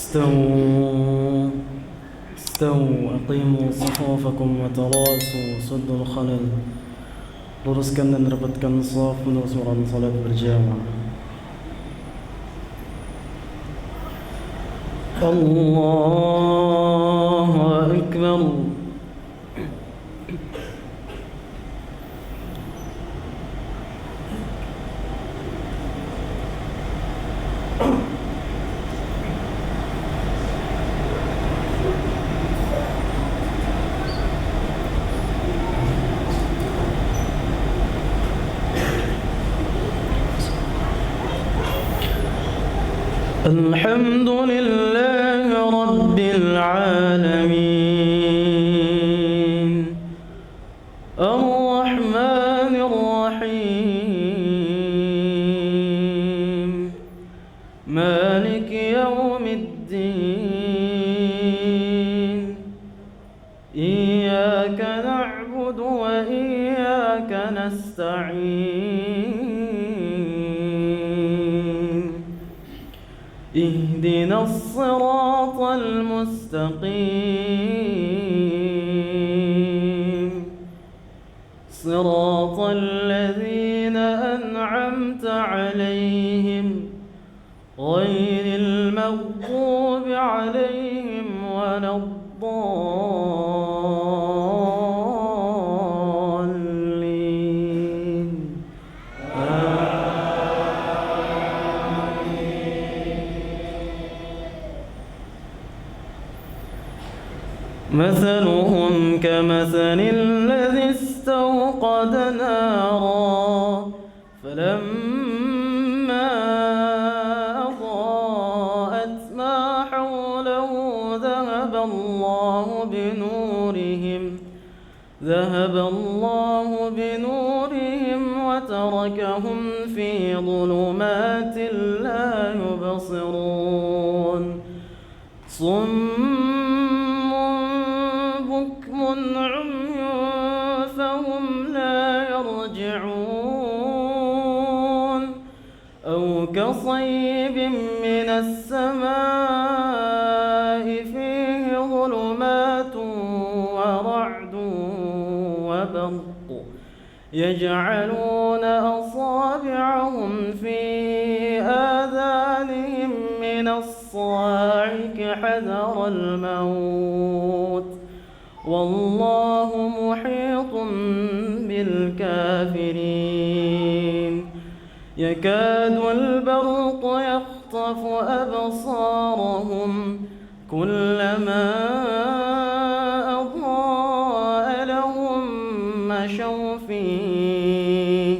استووا استووا أقيموا صفوفكم وتراصوا سدوا الخلل. luruskan dan rapatkan shaf menurut surat salat berjamaah. Allahu Akbar. الحمد لله رب العالمين الرحمن الرحيم مالك يوم الدين إياك نعبد وإياك نستعين اهدنا الصراط المستقيم صراط الذين أنعمت عليهم غير المغضوب عليهم ولا الضالين. مثلهم كمثل الذي استوقد نارا فلما أضاءت ما حوله ذهب الله بنورهم وتركهم في ظلمات لا يبصرون صم بكم عمي فهم لا يرجعون أو كصيب من السماء فيه ظلمات ورعد وبرق يجعلون أصابعهم في آذانهم من الصواعق حذر الموت والله محيط بالكافرين يكاد البرق يخطف أبصارهم كلما أضاء لهم مشوا فيه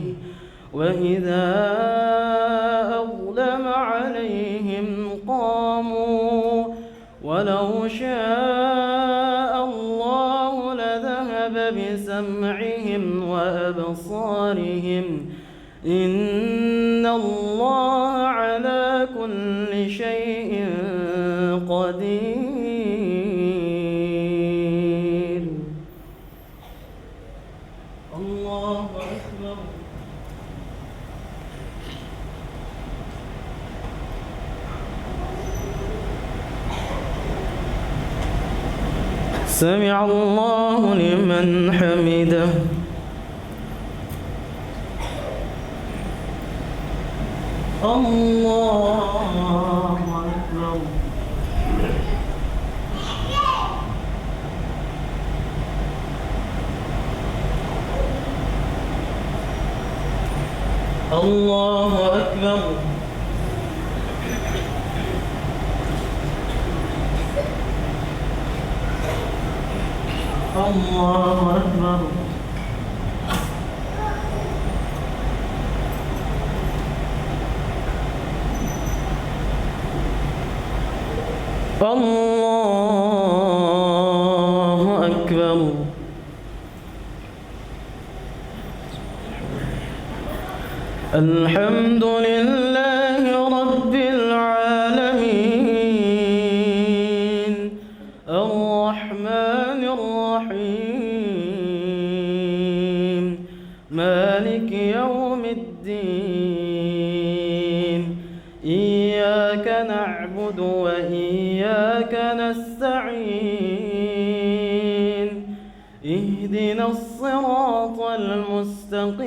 وإذا أظلم عليهم قاموا ولو شاء الله لذهب بسمعهم وأبصارهم إن الله على كل شيء قدير. الله أكبر. سمع الله لمن حمده. الله أكبر. الله أكبر. الله أكبر. الله أكبر. الحمد لله رب العالمين الرحمن الرحيم مالك يوم الدين إياك نعبد وإياك اهدنا الصراط المستقيم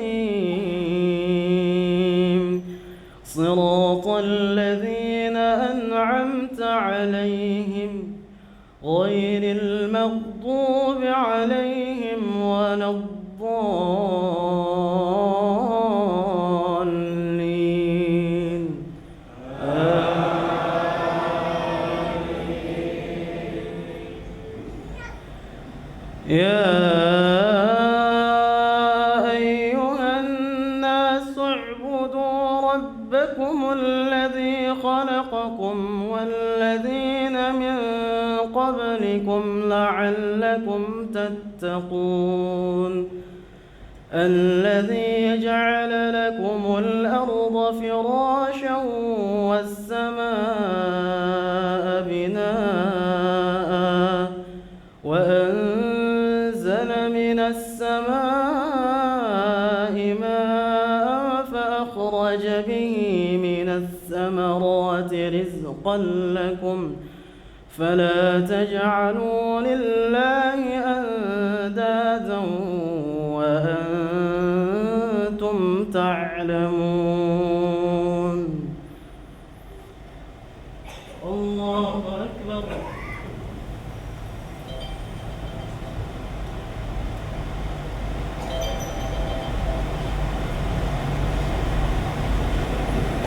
صراط الذين أنعمت عليهم غير المغضوب عليهم ولا الضالين يا أيها الناس اعبدوا ربكم الذي خلقكم والذين من قبلكم لعلكم تتقون الذي جعل لكم الأرض فراشا والسماء بناء وأنزل من السماء ماء فأخرج به من الثمرات رزقا لكم فلا تجعلوا لله أندادا وأنتم تعلمون الله أكبر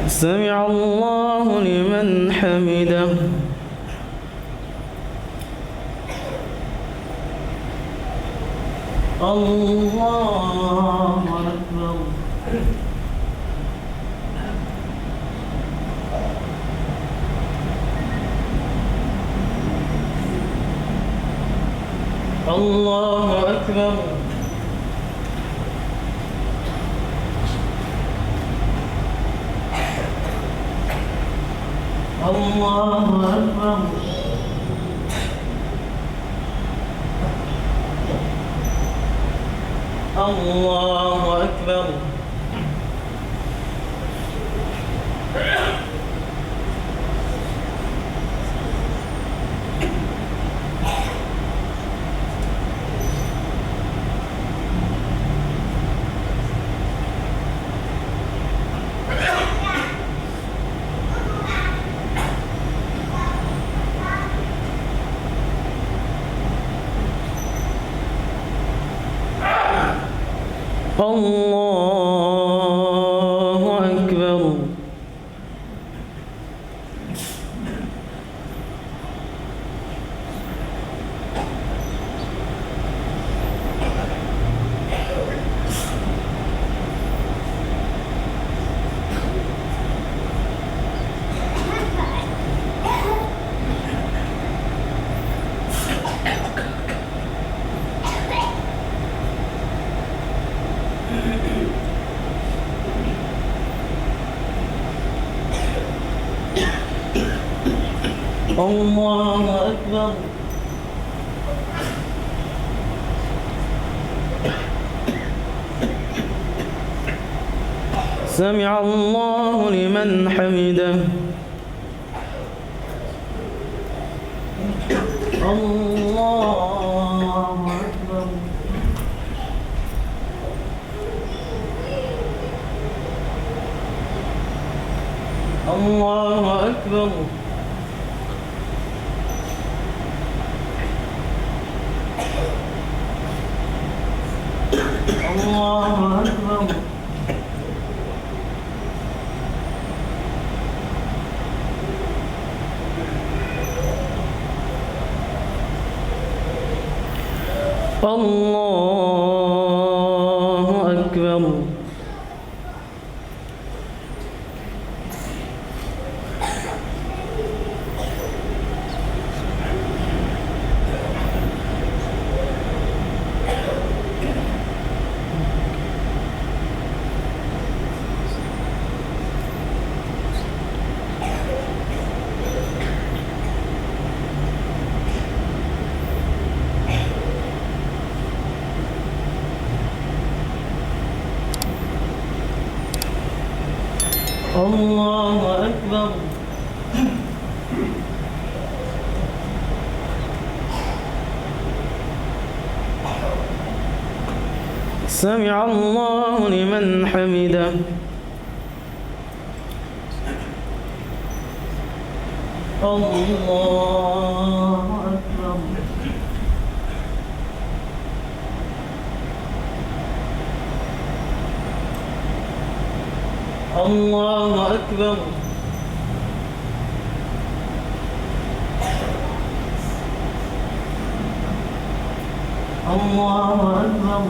سمع الله لمن حمده الله أكبر الله أكبر الله أكبر الله أكبر الله أكبر الله أكبر سمع الله لمن حمده الله أكبر الله أكبر الله أكبر الله أكبر الله أكبر سمع الله لمن حمده. الله أكبر. الله أكبر. الله أكبر.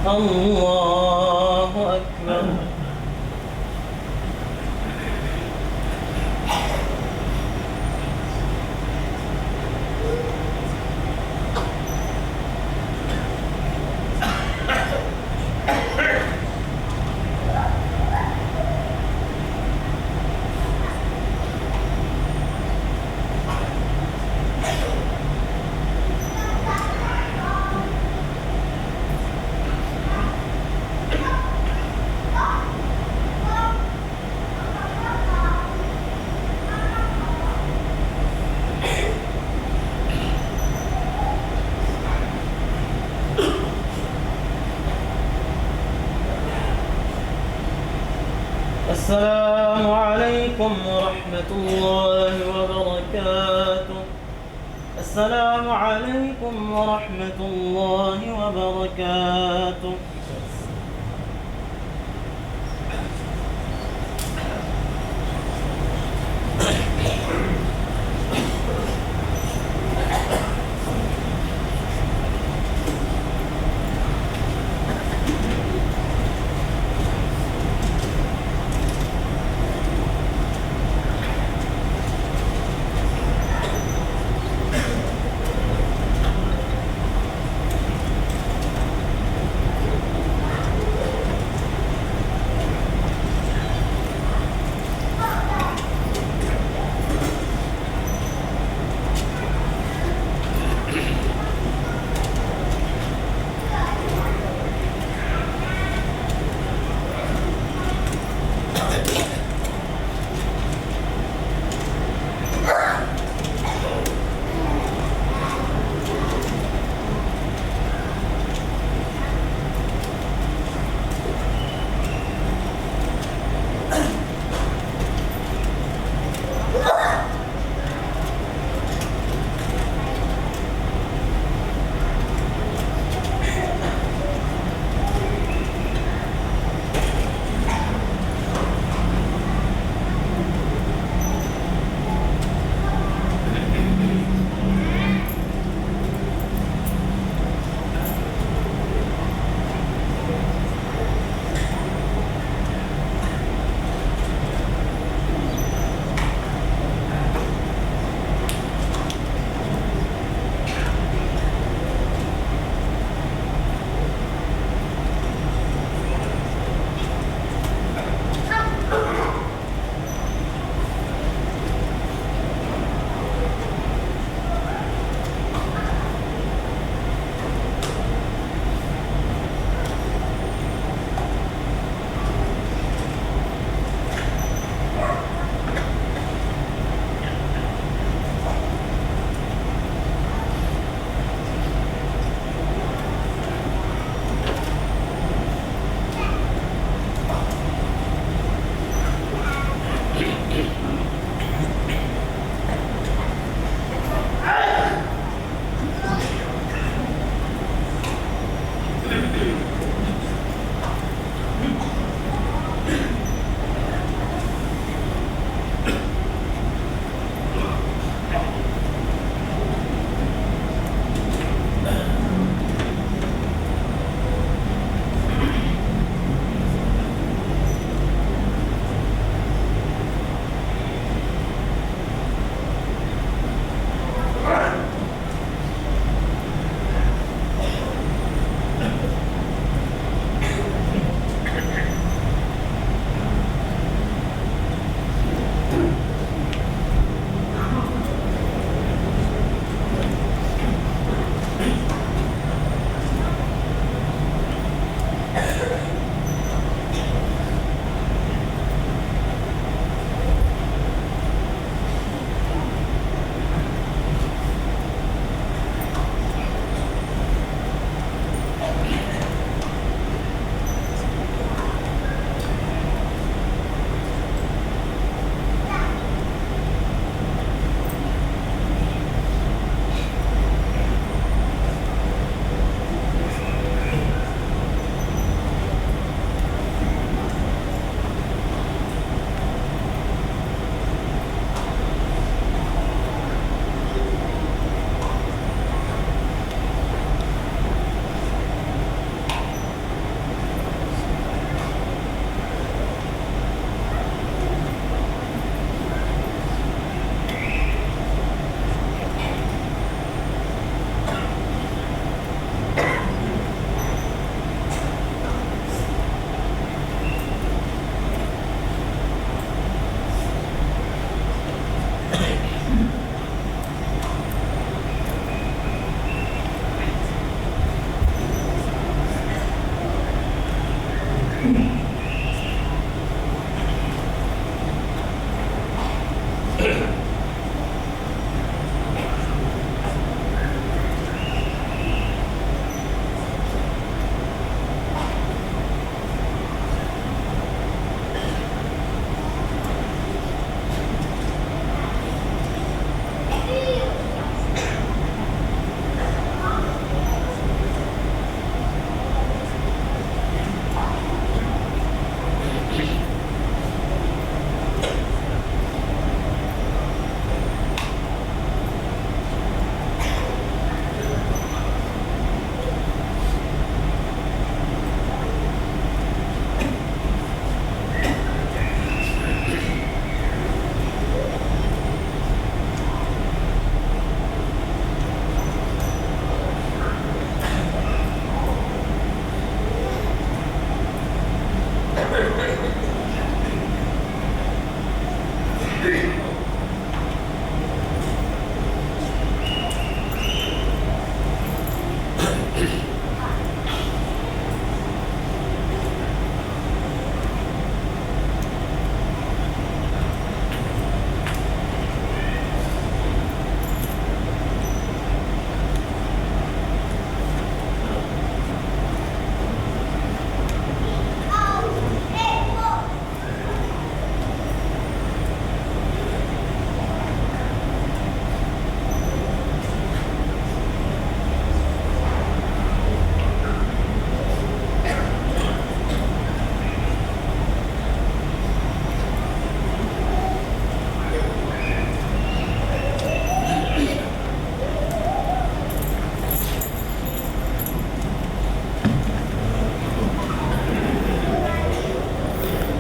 الله أكبر. السلام عليكم ورحمة الله وبركاته. السلام عليكم ورحمة الله وبركاته.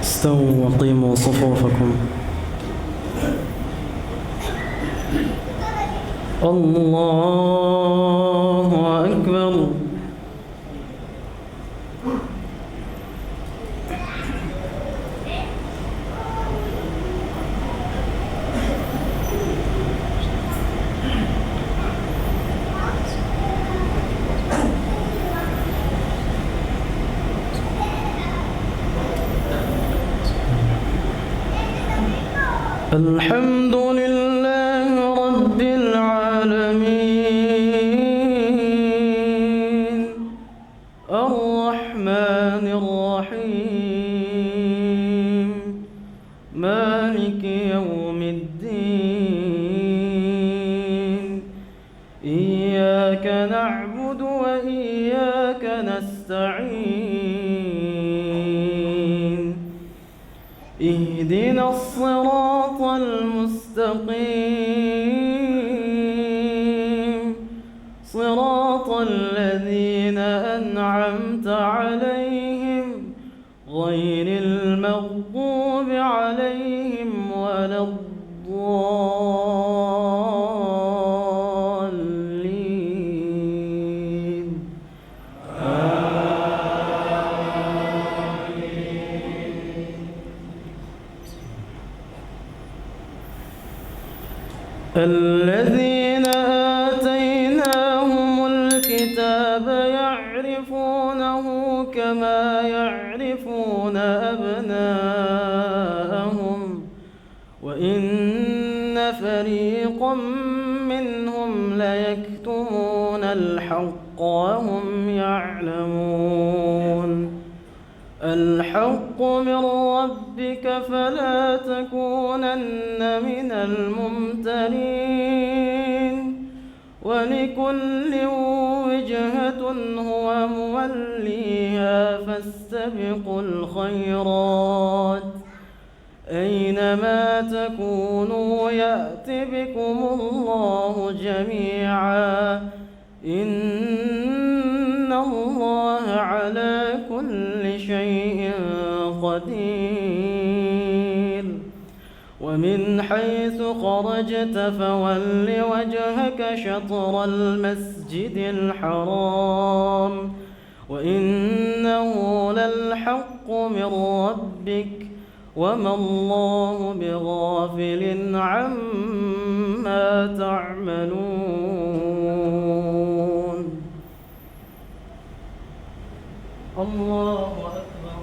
استووا وأقيموا صفوفكم. الله أكبر. الحمد لله رب العالمين الرحمن الرحيم مالك يوم الدين إياك نعبد وإياك نستعين اهدنا الصراط المستقيم صراط الذين أنعمت عليهم غير المغضوب عليهم ولا الضالين. الذين آتيناهم الكتاب يعرفونه كما يعرفون أبناءهم وإن فريقا منهم ليكتمون الحق وهم يعلمون. الحق من ربك فلا تكونن من الممترين ولكل وجهة هو موليها فاستبقوا الخيرات أينما تكونوا يأت بكم الله جميعا إن الله على كل شيء قدير. ومن حيث خرجت فول وجهك شطر المسجد الحرام وإنه للحق من ربك وما الله بغافل عما تعملون. الله أكبر.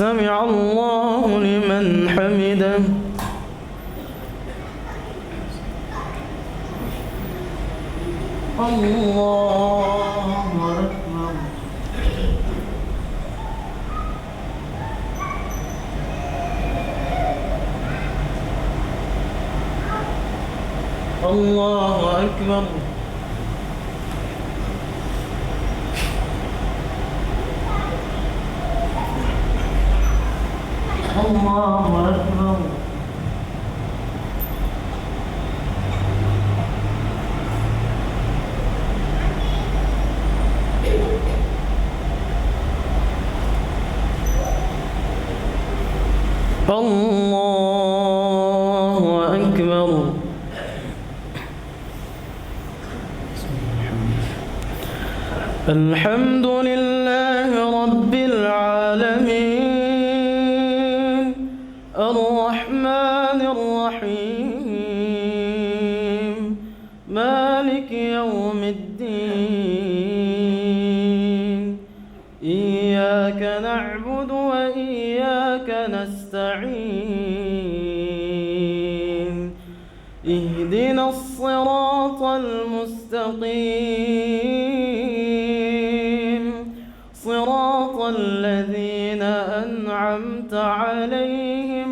سمع الله لمن حمده. الله أكبر. الله أكبر. الله أكبر. الله أكبر. الحمد لله رب العالمين الرحمن الرحيم مالك يوم الدين إياك نعبد وإياك نستعين اهدنا الصراط المستقيم صراط الذين أنعمت عليهم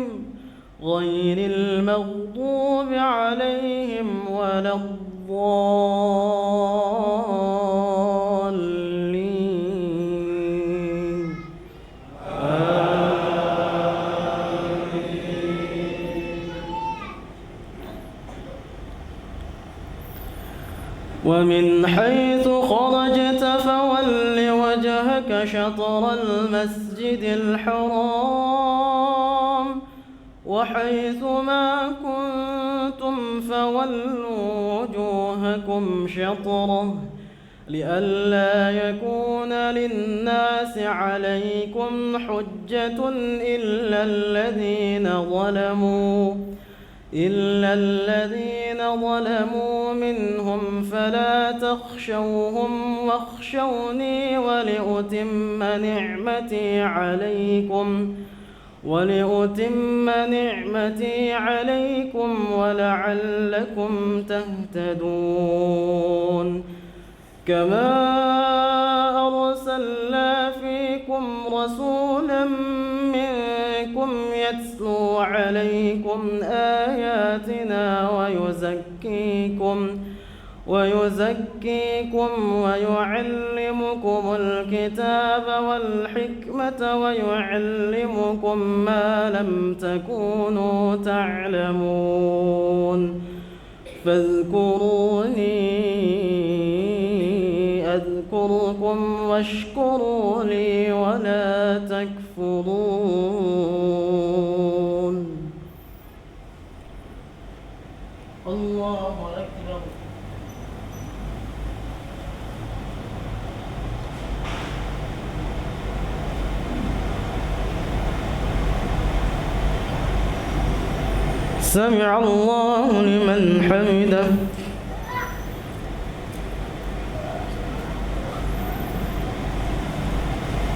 غير المغضوب عليهم ولا الضالين. ومن حيث خرجت فول وجهك شطر المسجد الحرام وحيث ما كنتم فولوا وجوهكم شطره لئلا يكون للناس عليكم حجة إلا الذين ظلموا منهم فلا تخشوهم واخشوني ولأتم نعمتي عليكم ولعلكم تهتدون. كما أرسلنا فيكم رسولا منكم يتلو عليكم آياتنا ويزكيكم ويعلمكم الكتاب والحكمة ويعلمكم ما لم تكونوا تعلمون فاذكروني أذكركم واشكروا لي ولا تكفرون. الله أكبر. سمع الله لمن حمده.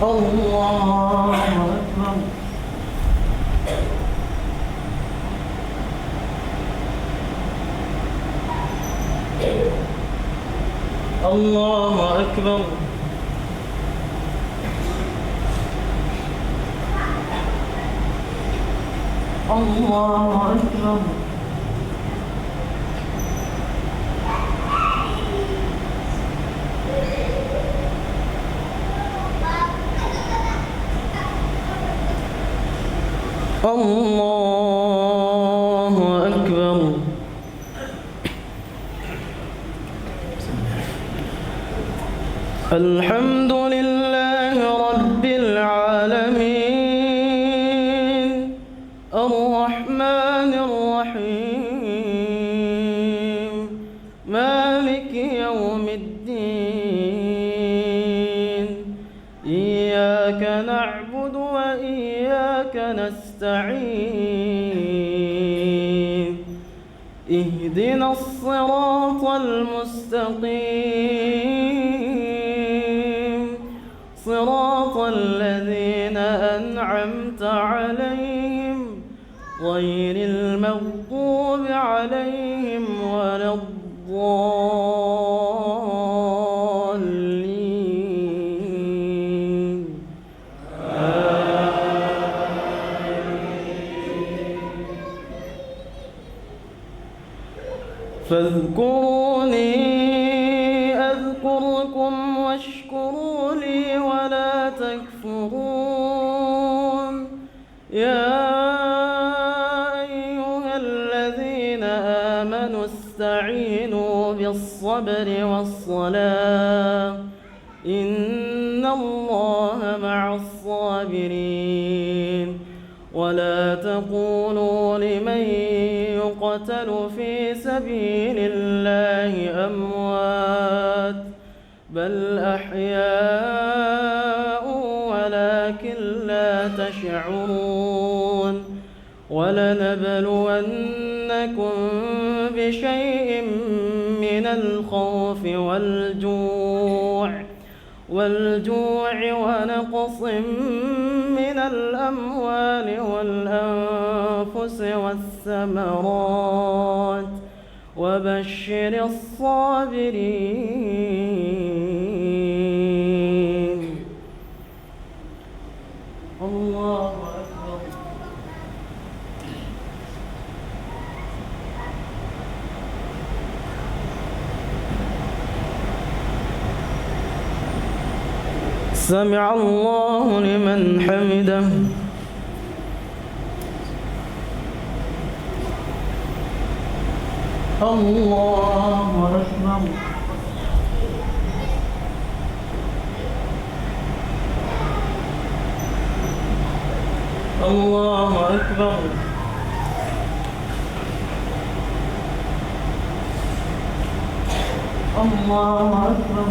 الله أكبر. الله أكبر. الله أكبر. الله أكبر. الحمد لله رب العالمين الرحمن الرحيم مالك يوم الدين إياك نعبد وإياك نستعين اهدنا الصراط المستقيم صراط الذين أنعمت غير المغضوب عليهم ولا الضالين. فاذكروني أذكركم واشكروا لي ولا تكفرون. يا أيها الذين آمنوا استعينوا بالصبر والصلاة إن الله مع الصابرين. ولا تقولوا لمن يقتل في سبيل الله أموات بل أحياء ولكن لا تشعرون. ولنبلونكم بشيء من الخوف والجوع ونقص من الأموال والأنفس والثمرات وبشر الصابرين. الله أكبر. سمع الله لمن حمده. الله أكبر. الله أكبر. الله أكبر.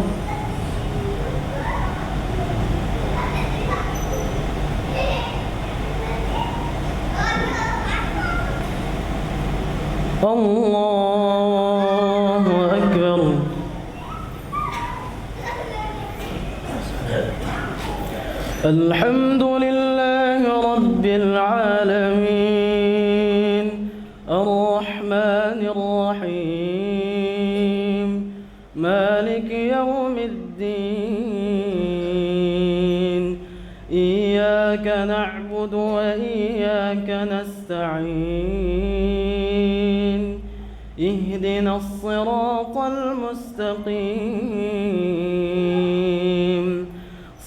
الله أكبر. الحمد لله رب العالمين الرحمن الرحيم مالك يوم الدين. إياك نعبد وإياك نستعين. اهدنا الصراط المستقيم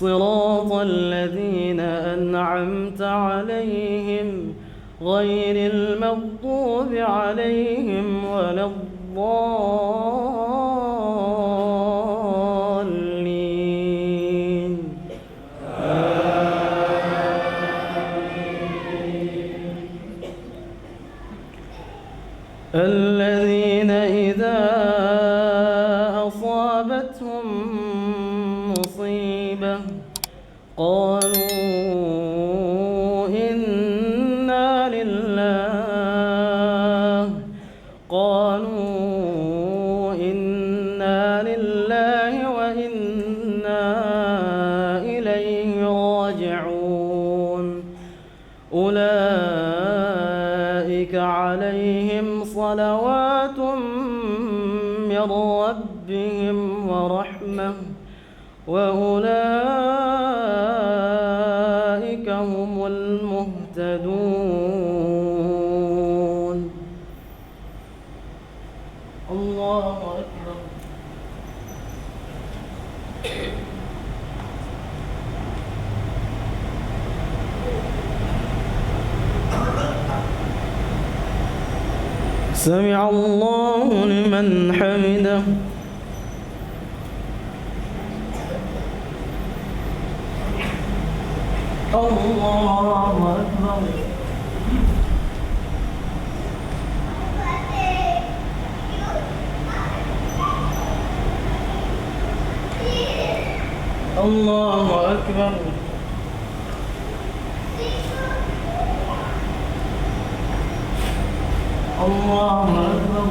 صراط الذين أنعمت عليهم غير المغضوب عليهم ولا الضالين. الذين إذا أصابتهم مصيبة قالوا إنا لله وإنا إليه راجعون. أولئك عليهم صلوات من ربهم ورحمة وأولئك هم المهتدون. الله أكبر. سمع الله لمن حمده. الله أكبر. الله أكبر. الله أكبر.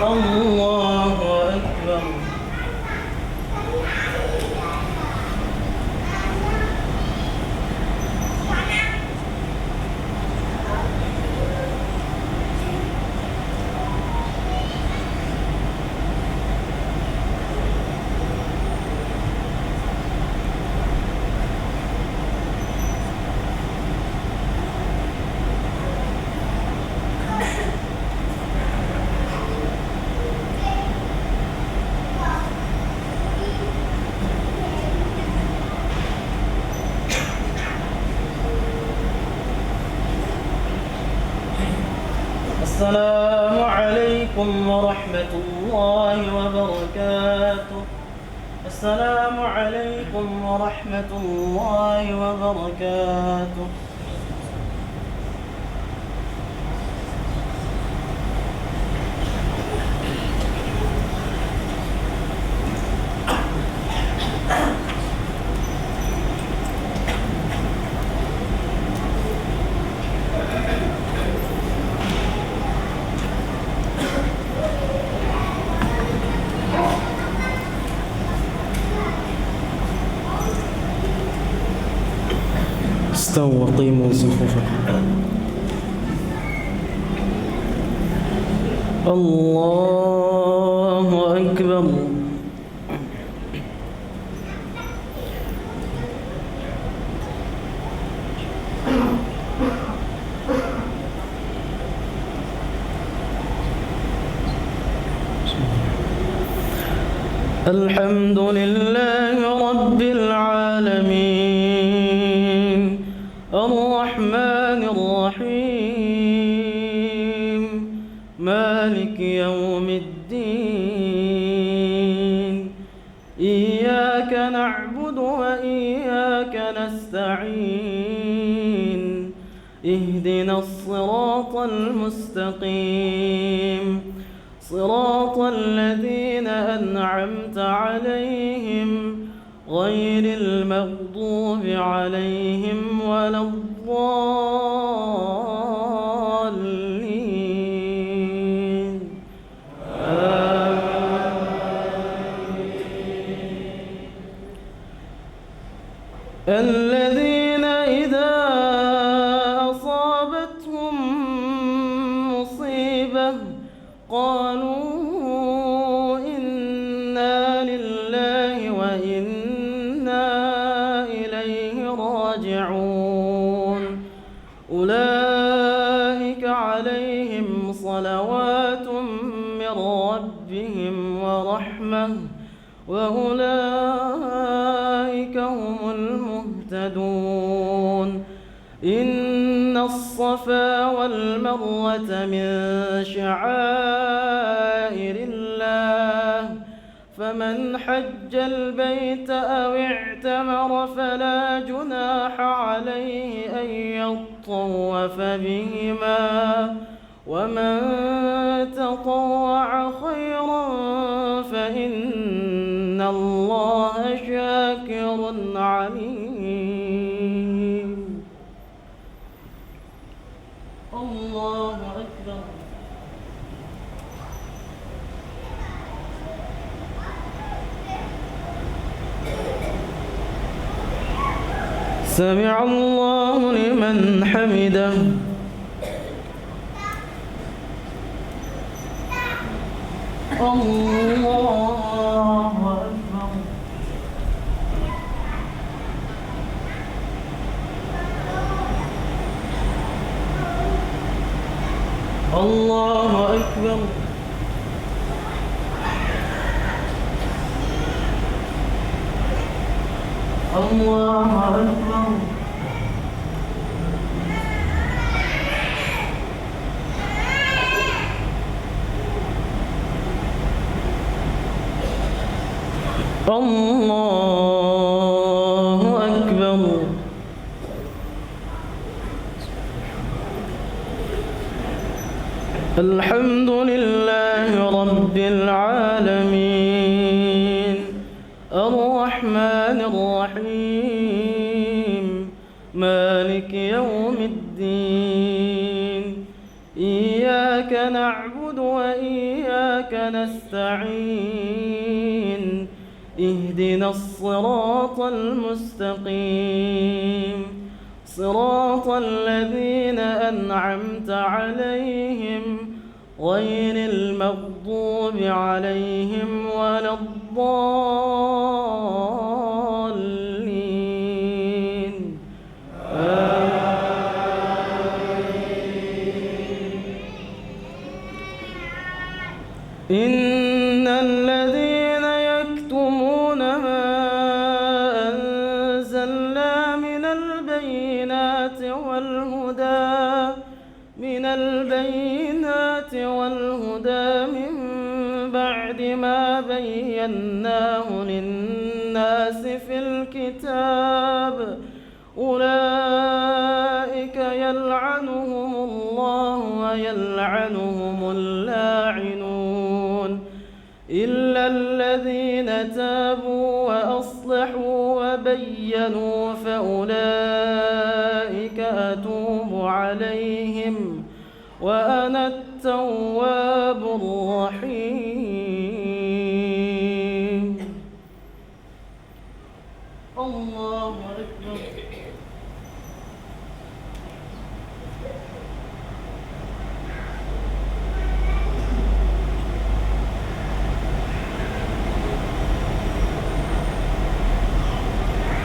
الله أكبر. السلام عليكم ورحمة الله وبركاته. السلام عليكم ورحمة الله وبركاته. استووا وقيموا صفوفكم. الله أكبر. الحمد لله رب العالمين الرحمن الرحيم مالك يوم الدين إياك نعبد وإياك نستعين اهدنا الصراط المستقيم صراط الذين أنعمت عليهم غير المغضوب عليهم ولا الضالين. الذين إذا أصابتهم مصيبة قالوا إنا لله وإنا إليه راجعون أولئك عليهم صلوات من ربهم ورحمة وأولئك هم المهتدون. إن الصفا والمروة من شعائر الله فمن حج البيت أو اعتمر فلا جناح عليه أن يطوف بهما ومن تطوع خيرا فإن الله شاكر عليم. الله أكبر. سمع الله لمن حمده. الله أكبر. الله أكبر. الله أكبر. الله أكبر. الحمد لله رب العالمين الرحمن الرحيم مالك يوم الدين إياك نعبد وإياك نستعين اهدنا الصراط المستقيم صراط الذين أنعمت عليهم غير المغضوب عليهم ولا الضالين. إن الذين يكتمون ما أنزلنا من البينات والهدى من البينات والهدى من بعد ما بيناه للناس في الكتاب أولئك يلعنهم الله ويلعنهم اللاعنون إلا الذين تابوا وأصلحوا وبينوا فأولئك أتوب عليهم وأنا التواب الرحيم. الله أكبر.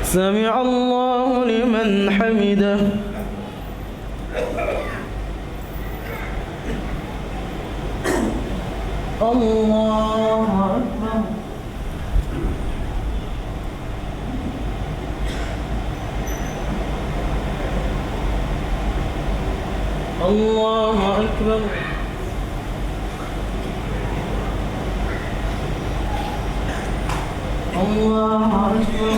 سمع الله لمن حمده. الله أكبر. الله أكبر. الله أكبر.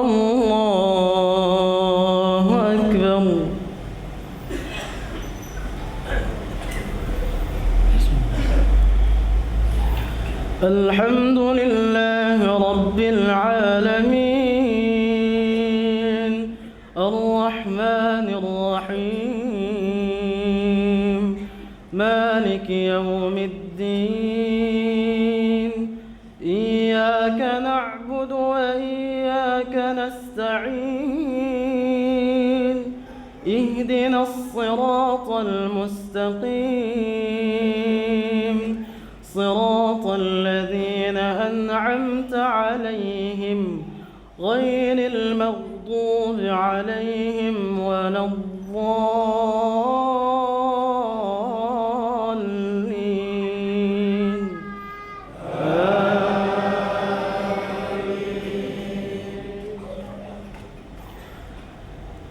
الله أكبر. الحمد لله رب العالمين الرحمن الرحيم مالك يوم الدين إياك نعبد وإياك نستعين اهدنا الصراط المستقيم صراط الذين أنعمت عليهم غير المغضوب عليهم ولا الضالين.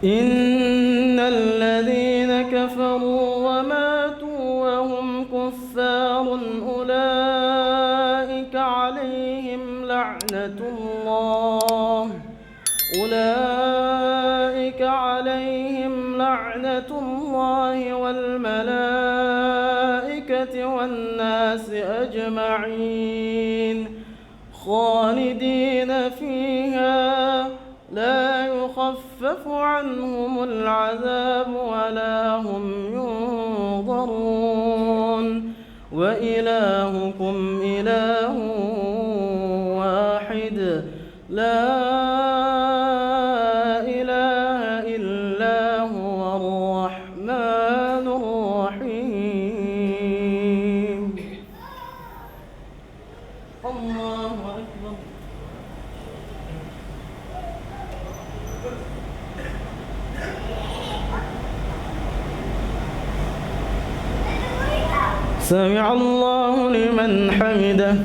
إن الذين كفروا وماتوا وهم كفار أولئك عليهم لعنة الله والملائكة والناس أجمعين خالدين فيها لا يخفف عنهم العذاب ولا هم ينظرون وإلهكم إله واحد لا إله إلا هو الرحمن الرحيم. الله أكبر. سمع الله لمن حمده.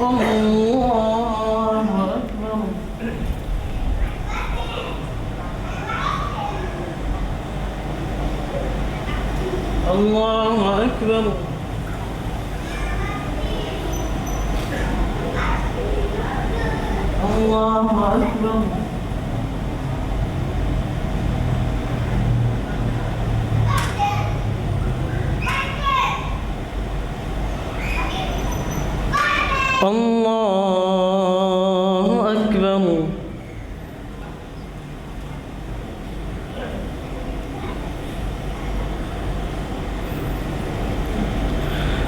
الله أكبر. الله أكبر. الله أكبر. الله أكبر.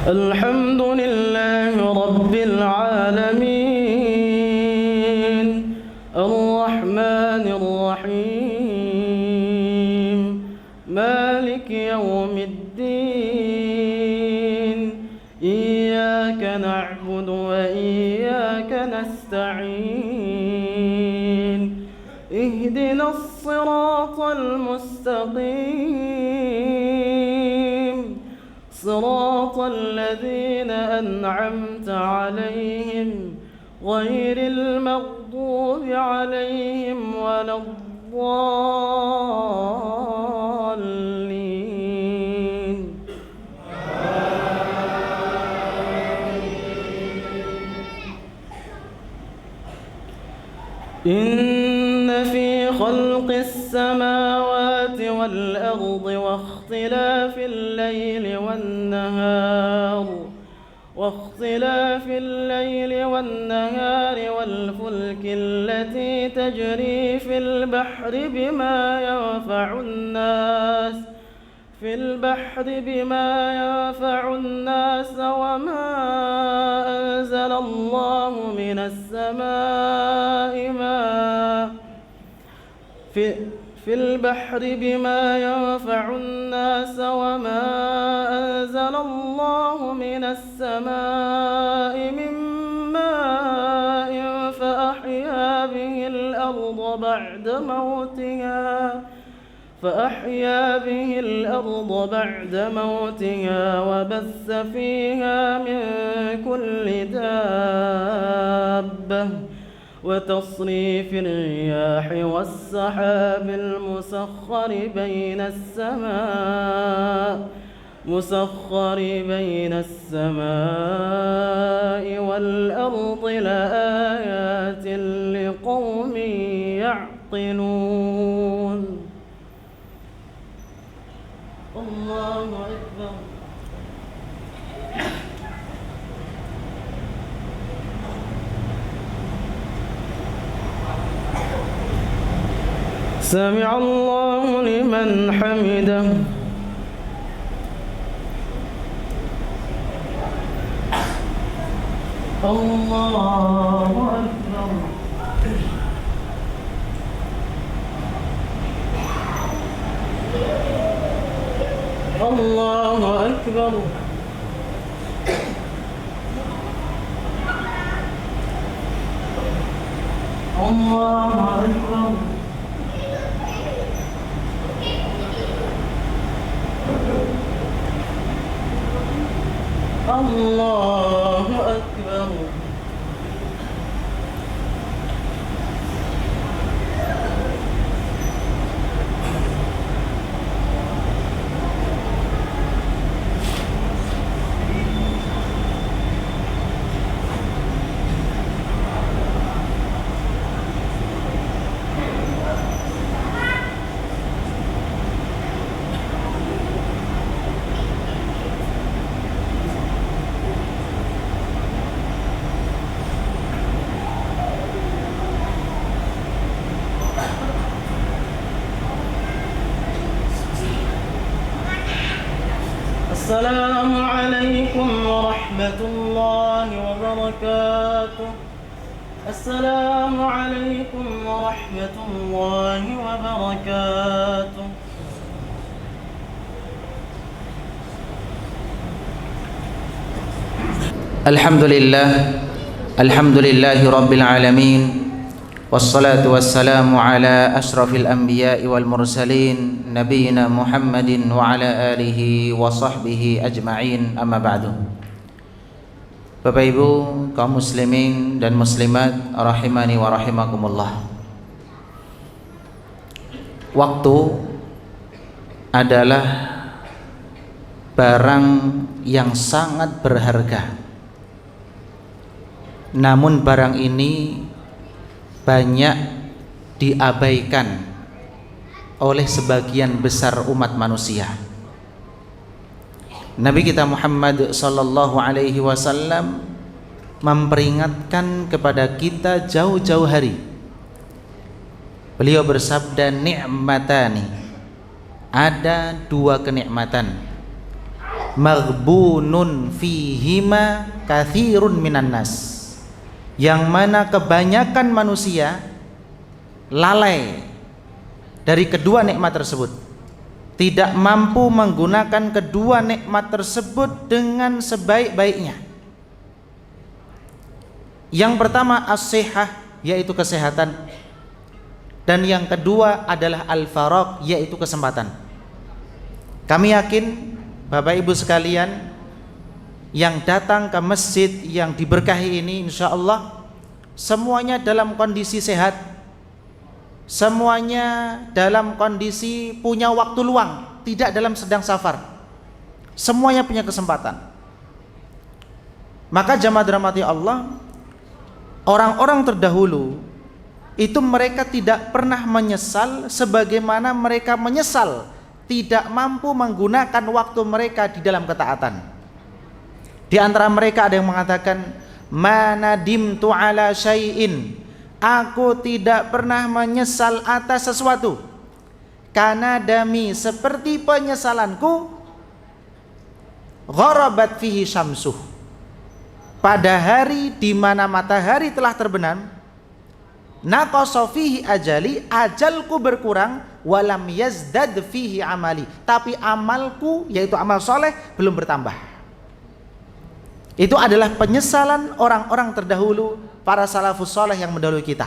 الحمد لله رب العالمين الرحمن الرحيم مالك يوم الدين إياك نعبد وإياك نستعين اهدنا الصراط المستقيم صراط الذين أنعمت عليهم غير المغضوب عليهم ولا الضالين. إن في خلق السماوات والأرض واختلاف الليل والنهار والفلك التي تجري في البحر بما ينفع الناس وما أنزل الله من السماء في البحر بما ينفع الناس وما أنزل الله من السماء من ماء فأحيا به الأرض بعد موتها وبث فيها من كل دابة وتصريف الرياح والسحاب المسخر بين السماء والأرض لآيات لقوم يعقلون. الله أكبر. سمع الله لمن حمده. الله أكبر. الله أكبر. الله أكبر. الله أكبر. السلام عليكم ورحمة الله وبركاته. السلام عليكم ورحمة الله وبركاته. الحمد لله رب العالمين والصلاة والسلام على أشرف الأنبياء والمرسلين نبينا محمد وعلى آله وصحبه أجمعين. أما بعد. Bapak Ibu kaum muslimin dan muslimat rahimani wa rahimakumullah. Waktu adalah barang yang sangat berharga. Namun barang ini banyak diabaikan oleh sebagian besar umat manusia. Nabi kita Muhammad sallallahu alaihi wasallam memperingatkan kepada kita jauh-jauh hari. Beliau bersabda, ni'matani, ada dua kenikmatan, maghbunun fihima katsirun minan nas, yang mana kebanyakan manusia lalai dari kedua nikmat tersebut, tidak mampu menggunakan kedua nikmat tersebut dengan sebaik-baiknya. Yang pertama as-sihah, yaitu kesehatan, dan yang kedua adalah al-faragh, yaitu kesempatan. Kami yakin Bapak Ibu sekalian yang datang ke masjid yang diberkahi ini, insya Allah semuanya dalam kondisi sehat, semuanya dalam kondisi punya waktu luang, tidak dalam sedang safar, semuanya punya kesempatan. Maka jamaah dirahmati Allah, orang-orang terdahulu itu mereka tidak pernah menyesal sebagaimana mereka menyesal tidak mampu menggunakan waktu mereka di dalam ketaatan. Di antara mereka ada yang mengatakan, manadimtu ala syai'in, aku tidak pernah menyesal atas sesuatu, karena dami seperti penyesalanku, gharabat fihi syamsuh, pada hari di mana matahari telah terbenam, naqasa fihi ajali, ajalku berkurang, walam yazdad fihi amali, tapi amalku yaitu amal soleh belum bertambah. Itu adalah penyesalan orang-orang terdahulu, para salafus soleh yang mendahului kita.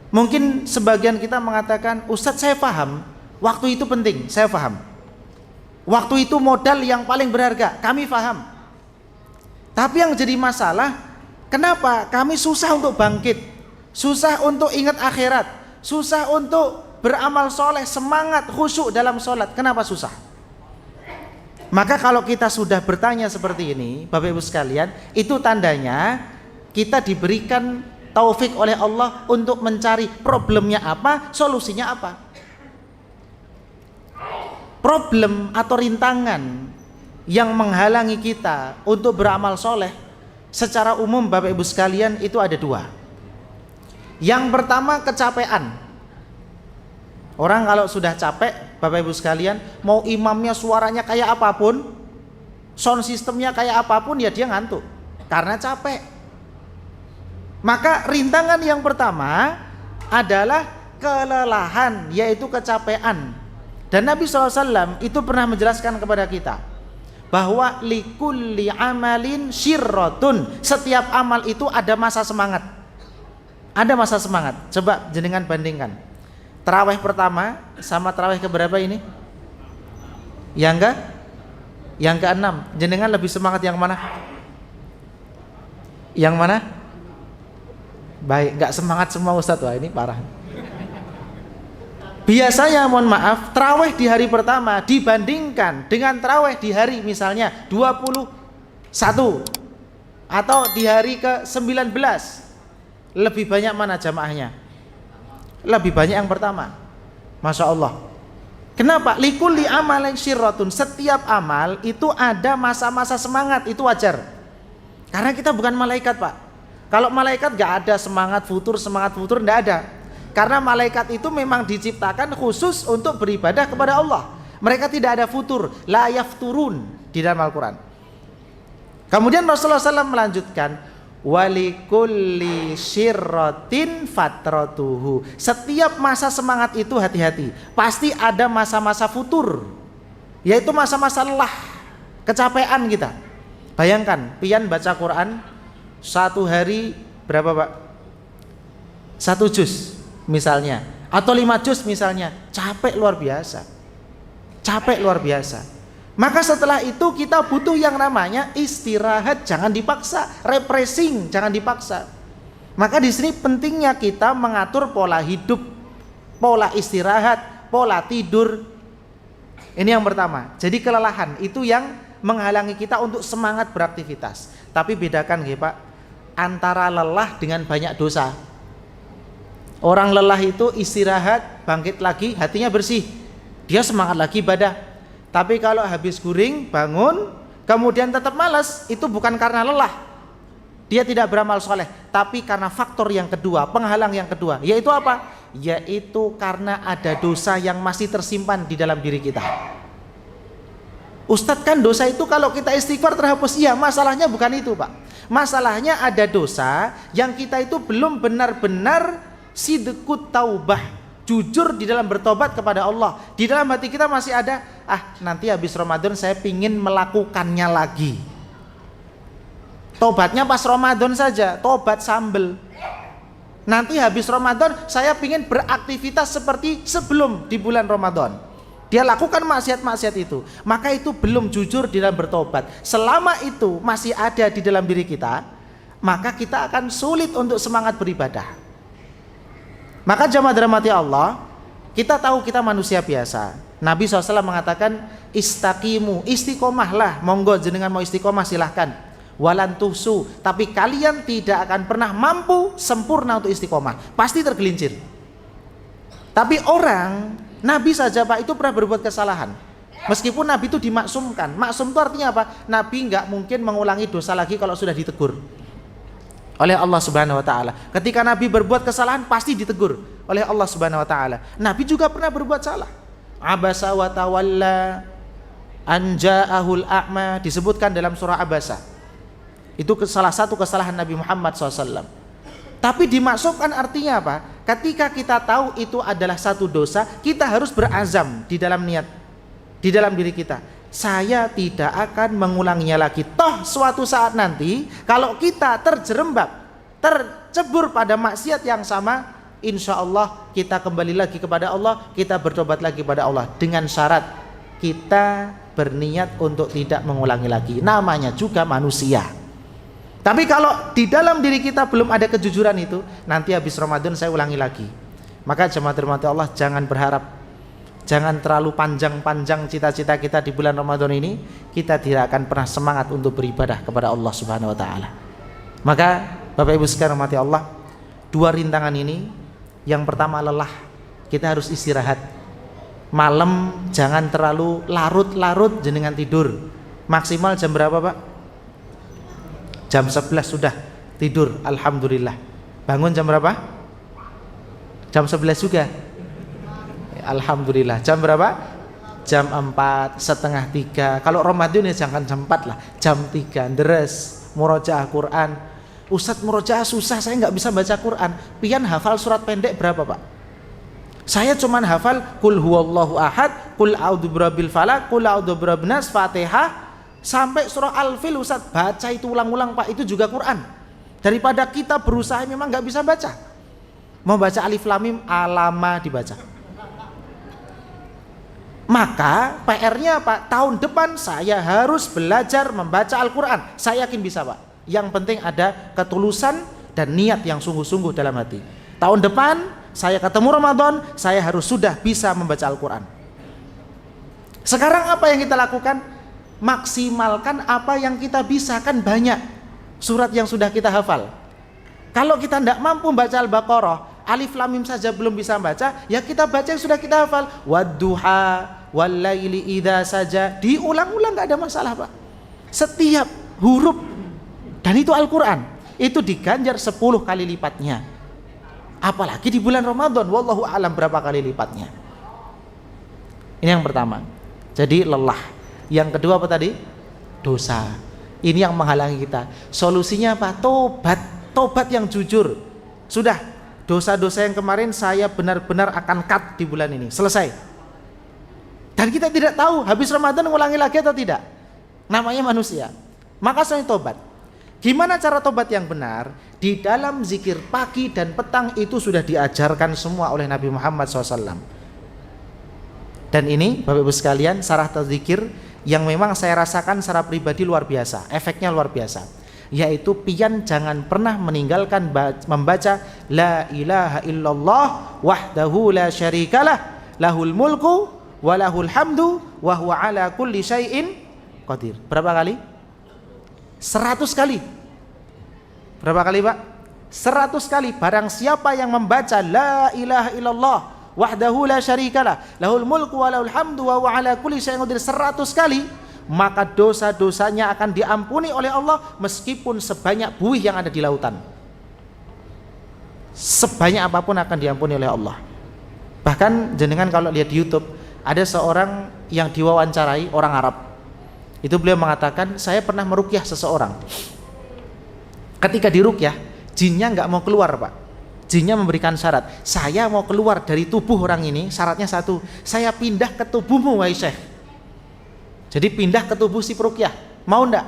Mungkin sebagian kita mengatakan, Ustadz saya paham, waktu itu penting, saya paham, waktu itu modal yang paling berharga, kami paham. Tapi yang jadi masalah, kenapa kami susah untuk bangkit, susah untuk ingat akhirat, susah untuk beramal soleh, semangat khusyuk dalam sholat, kenapa susah? Maka kalau kita sudah bertanya seperti ini, Bapak Ibu sekalian, itu tandanya kita diberikan taufik oleh Allah untuk mencari problemnya apa, solusinya apa. Problem atau rintangan yang menghalangi kita untuk beramal soleh secara umum, Bapak Ibu sekalian, itu ada dua. Yang pertama, kecapean. Orang kalau sudah capek, Bapak Ibu sekalian, mau imamnya suaranya kayak apapun, sound sistemnya kayak apapun, ya dia ngantuk karena capek. Maka rintangan yang pertama adalah kelelahan, yaitu kecapean. Dan Nabi SAW itu pernah menjelaskan kepada kita bahwa likulli amalin syirrotun, setiap amal itu ada masa semangat. Ada masa semangat. Coba jenengan bandingkan tarawih pertama sama tarawih keberapa ini? Yang ke-6. Jenengan lebih semangat yang mana? Yang mana? Baik, nggak semangat semua Ustadz. Wah, ini parah. Biasanya mohon maaf, tarawih di hari pertama dibandingkan dengan tarawih di hari misalnya 21 atau di hari ke-19, lebih banyak mana jamaahnya? Lebih banyak yang pertama. Masya Allah. Kenapa? Likulli amalin syirrotun, setiap amal itu ada masa-masa semangat, itu wajar. Karena kita bukan malaikat, Pak. Kalau malaikat gak ada semangat futur, gak ada. Karena malaikat itu memang diciptakan khusus untuk beribadah kepada Allah. Mereka tidak ada futur, la yafturun di dalam Al-Quran. Kemudian Rasulullah SAW melanjutkan, walikulli syirrotin fatratuhu, setiap masa semangat itu hati-hati, pasti ada masa-masa futur, yaitu masa-masa lelah, kecapean kita. Bayangkan, pian baca Quran satu hari berapa Pak? 1 juz misalnya, atau 5 juz misalnya, capek luar biasa. Maka setelah itu kita butuh yang namanya istirahat, jangan dipaksa, refreshing, jangan dipaksa. Maka di sini pentingnya kita mengatur pola hidup, pola istirahat, pola tidur. Ini yang pertama. Jadi kelelahan itu yang menghalangi kita untuk semangat beraktivitas. Tapi bedakan nggih Pak, antara lelah dengan banyak dosa. Orang lelah itu istirahat, bangkit lagi, hatinya bersih, dia semangat lagi ibadah. Tapi kalau habis guring, bangun, kemudian tetap malas, itu bukan karena lelah, dia tidak beramal soleh, tapi karena faktor yang kedua, penghalang yang kedua, yaitu apa? Yaitu karena ada dosa yang masih tersimpan di dalam diri kita. Ustadz, kan dosa itu kalau kita istighfar terhapus. Iya, masalahnya bukan itu Pak. Masalahnya ada dosa yang kita itu belum benar-benar sidqut taubah, jujur di dalam bertobat kepada Allah. Di dalam hati kita masih ada, nanti habis Ramadan saya pingin melakukannya lagi. Tobatnya pas Ramadan saja, tobat sambel. Nanti habis Ramadan saya pingin beraktivitas seperti sebelum di bulan Ramadan. dia lakukan maksiat-maksiat itu, maka itu belum jujur di dalam bertobat. Selama itu masih ada di dalam diri kita, maka kita akan sulit untuk semangat beribadah. Maka jamaah dirahmati Allah, kita tahu kita manusia biasa. Nabi SAW mengatakan istaqimu, istiqomahlah, monggo jenengan mau istiqomah silahkan. Walan tuhsu, tapi kalian tidak akan pernah mampu sempurna untuk istiqomah, pasti tergelincir. Tapi orang, Nabi saja Pak itu pernah berbuat kesalahan. Meskipun Nabi itu dimaksumkan. Maksum itu artinya apa? Nabi nggak mungkin mengulangi dosa lagi kalau sudah ditegur oleh Allah Subhanahu wa taala. Ketika Nabi berbuat kesalahan pasti ditegur oleh Allah Subhanahu wa taala. Nabi juga pernah berbuat salah. Abasa wa tawalla an ja'ahul a'ma, disebutkan dalam surah Abasa. Itu salah satu kesalahan Nabi Muhammad SAW. Tapi dimaksudkan artinya apa? Ketika kita tahu itu adalah satu dosa, kita harus berazam di dalam niat, di dalam diri kita, saya tidak akan mengulanginya lagi. Toh suatu saat nanti kalau kita terjerembab, tercebur pada maksiat yang sama, insya Allah kita kembali lagi kepada Allah, kita bertobat lagi kepada Allah, dengan syarat kita berniat untuk tidak mengulangi lagi. Namanya juga manusia. Tapi kalau di dalam diri kita belum ada kejujuran itu, nanti habis Ramadan saya ulangi lagi. Maka jemaah dirahmati Allah, jangan berharap, jangan terlalu panjang-panjang cita-cita kita di bulan Ramadan ini, kita tidak akan pernah semangat untuk beribadah kepada Allah Subhanahu wa taala. Maka Bapak Ibu sekalian rahmati Allah, dua rintangan ini, yang pertama lelah, kita harus istirahat. Malam jangan terlalu larut-larut jenengan tidur. Maksimal jam berapa Pak? Jam 11 sudah tidur, alhamdulillah. Bangun jam berapa? Jam 11 juga, alhamdulillah. Jam berapa? Jam 4, setengah 3. Kalau Ramadan ya jangan jam 4 lah, jam 3 deres murojaah Quran. Ustadz murojaah susah, saya nggak bisa baca Quran. Pian hafal surat pendek berapa Pak? Saya cuman hafal Qul huwallahu ahad, Qul a'udzu birabbil falaq, Qul a'udzu birabbin nas, Fatihah sampai surah Al-Fil. Ustadz baca itu ulang-ulang Pak, itu juga Quran. Daripada kita berusaha memang nggak bisa baca, mau baca alif lam mim alama dibaca. Maka PR-nya Pak, tahun depan saya harus belajar membaca Al-Quran. Saya yakin bisa Pak. Yang penting ada ketulusan dan niat yang sungguh-sungguh dalam hati. Tahun depan saya ketemu Ramadan, saya harus sudah bisa membaca Al-Quran. Sekarang apa yang kita lakukan? Maksimalkan apa yang kita bisa, kan banyak surat yang sudah kita hafal. Kalau kita tidak mampu baca Al-Baqarah, alif lam mim saja belum bisa baca, ya kita baca yang sudah kita hafal. Wadduha wallaili idza saja, diulang-ulang, nggak ada masalah Pak. Setiap huruf, dan itu Al-Quran, itu diganjar 10 kali lipatnya. Apalagi di bulan Ramadan, wallahu a'lam berapa kali lipatnya. Ini yang pertama. Jadi lelah. Yang kedua apa tadi? Dosa. Ini yang menghalangi kita. Solusinya apa? Tobat. Tobat yang jujur. Sudah, dosa-dosa yang kemarin saya benar-benar akan cut di bulan ini. Selesai. Dan kita tidak tahu habis Ramadan ngulangi lagi atau tidak. Namanya manusia. Maka saya tobat. Gimana cara tobat yang benar? Di dalam zikir pagi dan petang itu sudah diajarkan semua oleh Nabi Muhammad SAW. Dan ini Bapak Ibu sekalian, syarah zikir yang memang saya rasakan secara pribadi luar biasa, efeknya luar biasa, yaitu pian jangan pernah meninggalkan membaca la ilaha illallah wahdahu la syarikalah lahul mulku wa lahul hamdu wa huwa ala kulli syai'in qadir. Berapa kali? 100 kali. Berapa kali Pak? 100 kali. Barang siapa yang membaca la ilaha illallah wahdahu la syarikalah lahul mulku wa lahul hamdu wa huwa ala kulli syai'in qadir 100 kali, maka dosa-dosanya akan diampuni oleh Allah meskipun sebanyak buih yang ada di lautan. Sebanyak apapun akan diampuni oleh Allah. Bahkan jenengan kalau lihat di YouTube, ada seorang yang diwawancarai, orang Arab. Itu beliau mengatakan, saya pernah meruqyah seseorang. Ketika diruqyah, jinnya nggak mau keluar Pak. Jinnya memberikan syarat, saya mau keluar dari tubuh orang ini, syaratnya satu, saya pindah ke tubuhmu wahai Syekh. Jadi pindah ke tubuh si peruqyah, mau ndak?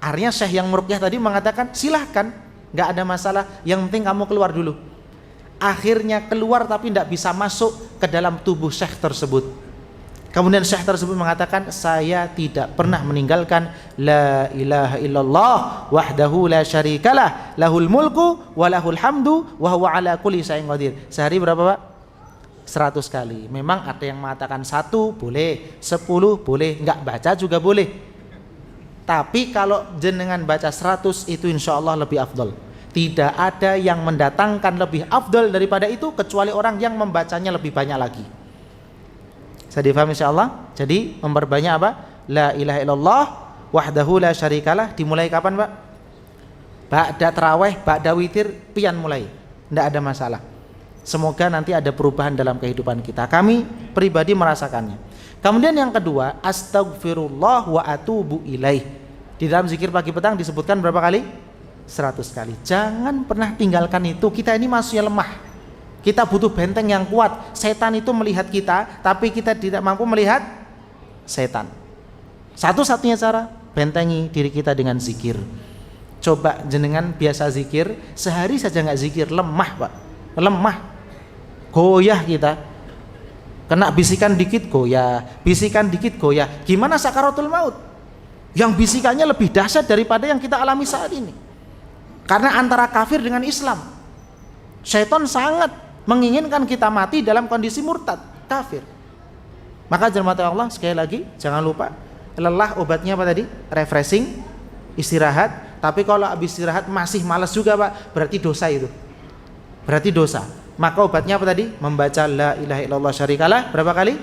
Artinya Syekh yang meruqyah tadi mengatakan silahkan, nggak ada masalah, yang penting kamu keluar dulu. Akhirnya keluar tapi ndak bisa masuk ke dalam tubuh Syekh tersebut. Kemudian syekh tersebut mengatakan, saya tidak pernah meninggalkan la ilaha illallah wahdahu la syarikalah lahul mulku wa lahul hamdu wa huwa ala kulli syai'in qadir. Sehari berapa Pak? 100 kali. Memang ada yang mengatakan 1 boleh, 10 boleh, enggak baca juga boleh. Tapi kalau jenengan baca 100 itu insya Allah lebih afdol. Tidak ada yang mendatangkan lebih afdol daripada itu kecuali orang yang membacanya lebih banyak lagi. Saya difahami insyaallah. Jadi memperbanyak apa? La ilaha illallah wahdahu la syarikalah. Dimulai kapan Pak? Ba'da tarawih, ba'da witir, pian mulai. Tidak ada masalah. Semoga nanti ada perubahan dalam kehidupan kita. Kami pribadi merasakannya. Kemudian yang kedua, astagfirullah wa atubu ilaih. Di dalam zikir pagi petang disebutkan berapa kali? 100 kali. Jangan pernah tinggalkan itu. Kita ini manusia lemah. Kita butuh benteng yang kuat. Setan itu melihat kita, tapi kita tidak mampu melihat setan. Satu-satunya cara, bentengi diri kita dengan zikir. Coba jenengan biasa zikir, sehari saja nggak zikir, lemah Pak. Lemah. Goyah kita. Kena bisikan dikit goyah, bisikan dikit goyah. Gimana sakaratul maut? Yang bisikannya lebih dahsyat daripada yang kita alami saat ini. Karena antara kafir dengan Islam. Syaitan sangat menginginkan kita mati dalam kondisi murtad, kafir. Maka jemaat Allah sekali lagi jangan lupa, lelah obatnya apa tadi? Refreshing, istirahat. Tapi kalau habis istirahat masih malas juga Pak, berarti dosa itu. Berarti dosa. Maka obatnya apa tadi? Membaca la ilaha illallah syarikalah berapa kali?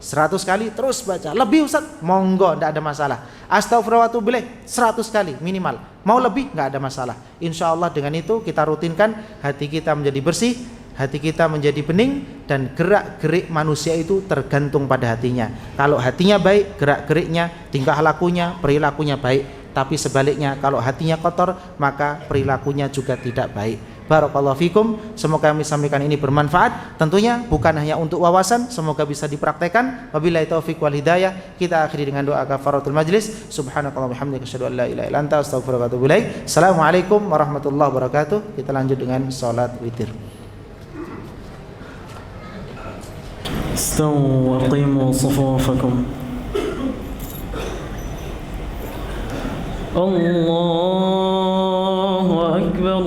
100 kali terus baca. Lebih Ustaz? Monggo, enggak ada masalah. Astagfirullah wa atubu ilaih 100 kali minimal. Mau lebih enggak ada masalah. Insya Allah dengan itu kita rutinkan, hati kita menjadi bersih, hati kita menjadi bening, dan gerak-gerik manusia itu tergantung pada hatinya. Kalau hatinya baik, gerak-geriknya, tingkah lakunya, perilakunya baik. Tapi sebaliknya kalau hatinya kotor, maka perilakunya juga tidak baik. Barakallahu fikum. Semoga kami sampaikan ini bermanfaat. Tentunya bukan hanya untuk wawasan, semoga bisa dipraktekkan. Wabillahi taufiq wal hidayah. Kita akhiri dengan doa kafaratul majlis. Subhanakallahumma bihamdika asyhadu an la ilaha illa anta astaghfiruka wa atubu ilaik. Assalamualaikum warahmatullahi wabarakatuh. Kita lanjut dengan salat witir. استووا وأقيموا صفوفكم. الله أكبر.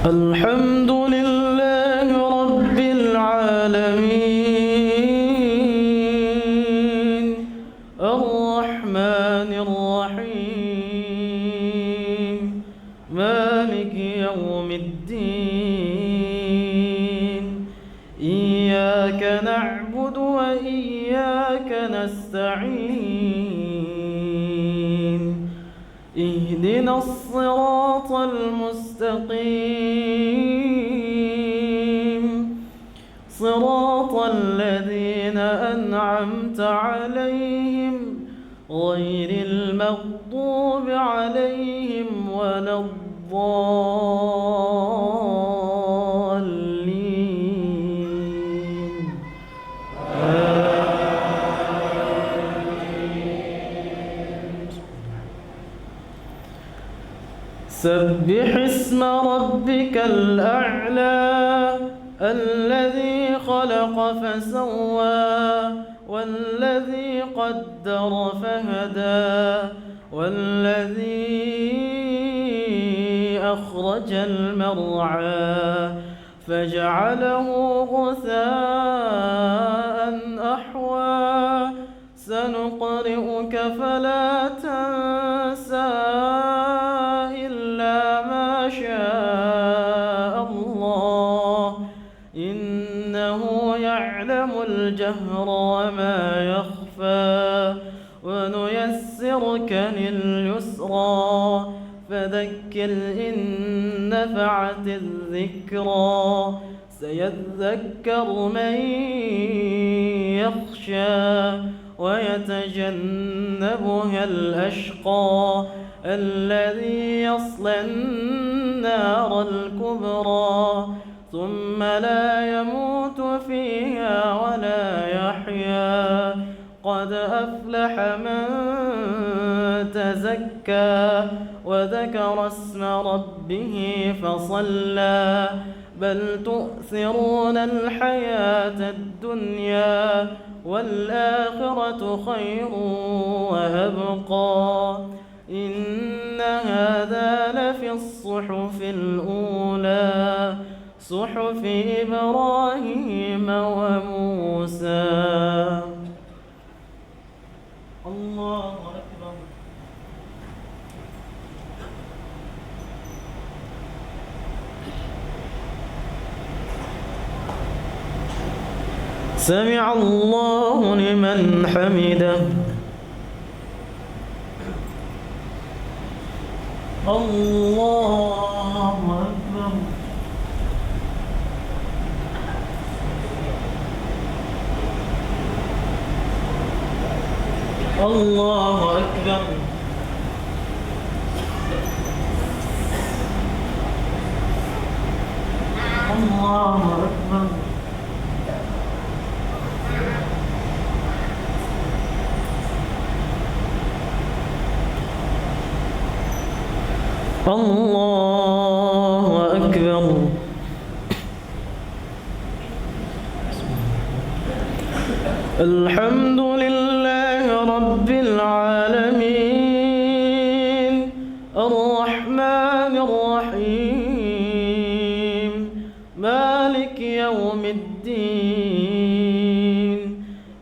الحمد لله رب العالمين الرحمن الرحيم مالك يوم الدين إياك نعبد وإياك نستعين اهدنا الصراط المستقيم صراط الذين أنعمت عليهم غير المغضوب عليهم ولا الضالين. سبح اسم ربك الأعلى الذي خلق فسوى والذي قدر فهدى والذي أخرج المرعى فجعله غثاء أحوى سنقرئك فلا تنسى إلا ما شاء الله إنه يعلم الجهر وما يخفى ونيسرك لليسرى فذكر إن نفعت الذكرى سيذكر من يخشى ويتجنبها الأشقى الذي يصلى النار الكبرى ثم لا يموت فيها ولا يحيا قد أفلح من تزكى وذكر اسم ربه فصلى بل تؤثرون الحياة الدنيا والآخرة خير وأبقى إن هذا لفي الصحف الأولى صحف إبراهيم وموسى. الله أكبر. سمع الله لمن حمده. الله أكبر. الله أكبر. الله أكبر. الله أكبر. الحمد لله رب العالمين الرحمن الرحيم مالك يوم الدين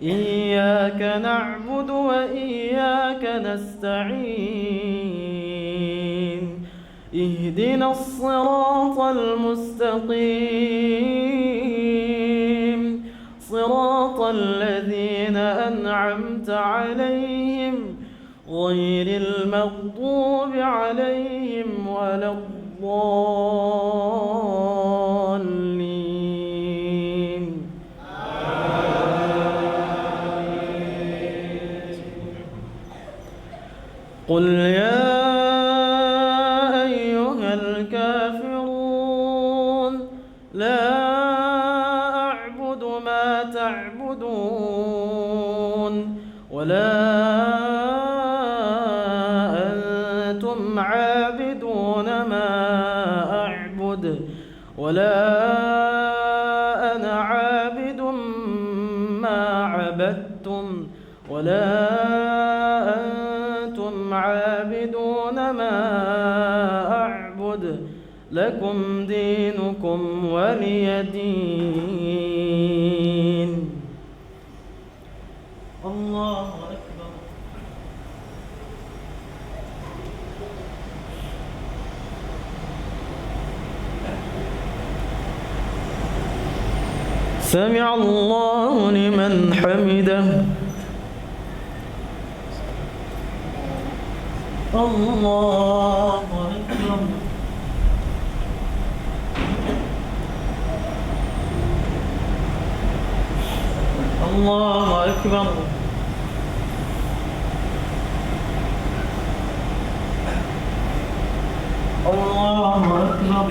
إياك نعبد وإياك نستعين اهدنا الصراط المستقيم صراط الذين أنعمت عليهم غير المغضوب عليهم ولا الضالين. قل يا أيها الكافرون لا أعبد ما تعبدون ولا أنتم عابدون ما أعبد ولا أنا عابد ما عبدتم ولا أنتم عابدون ما أعبد لكم دينكم ولي دين. الله أكبر. سمع الله لمن حمده. الله أكبر. الله أكبر. الله أكبر.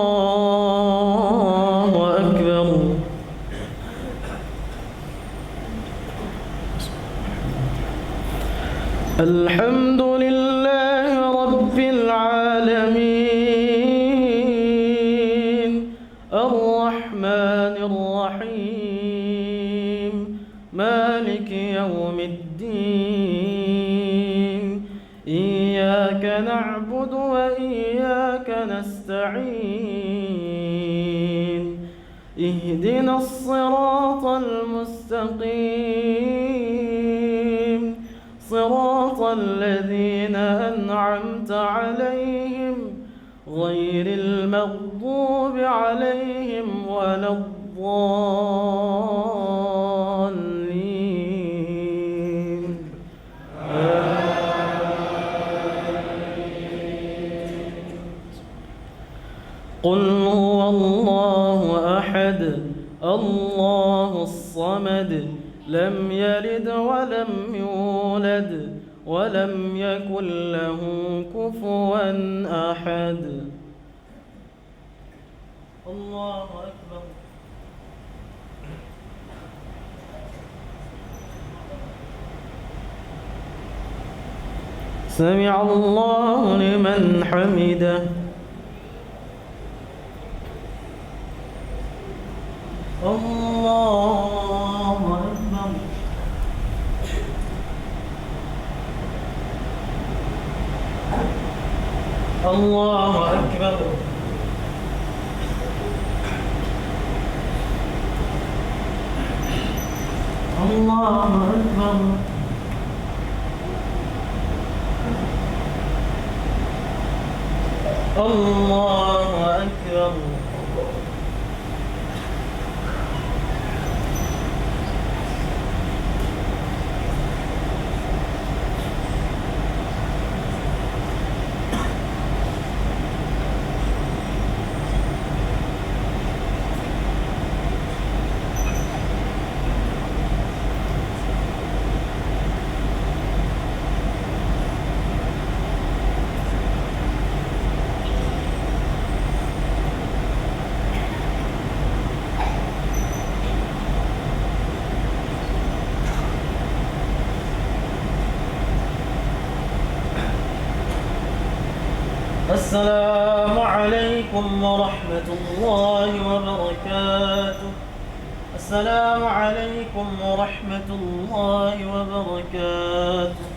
الله أكبر. الحمد لله رب العالمين الرحمن الرحيم مالك يوم الدين إياك نعبد وإياك نستعين اهدنا الصراط المستقيم صراط الذين أنعمت عليهم غير المغضوب عليهم ولا الضالين. قل هو الله أحد الله الصمد لم يلد ولم يولد يولد ولم يكن له كفوا أحد. الله أكبر. سمع الله لمن حمده. الله أكبر. الله أكبر. الله أكبر. الله أكبر. السلام عليكم ورحمة الله وبركاته. السلام عليكم ورحمة الله وبركاته.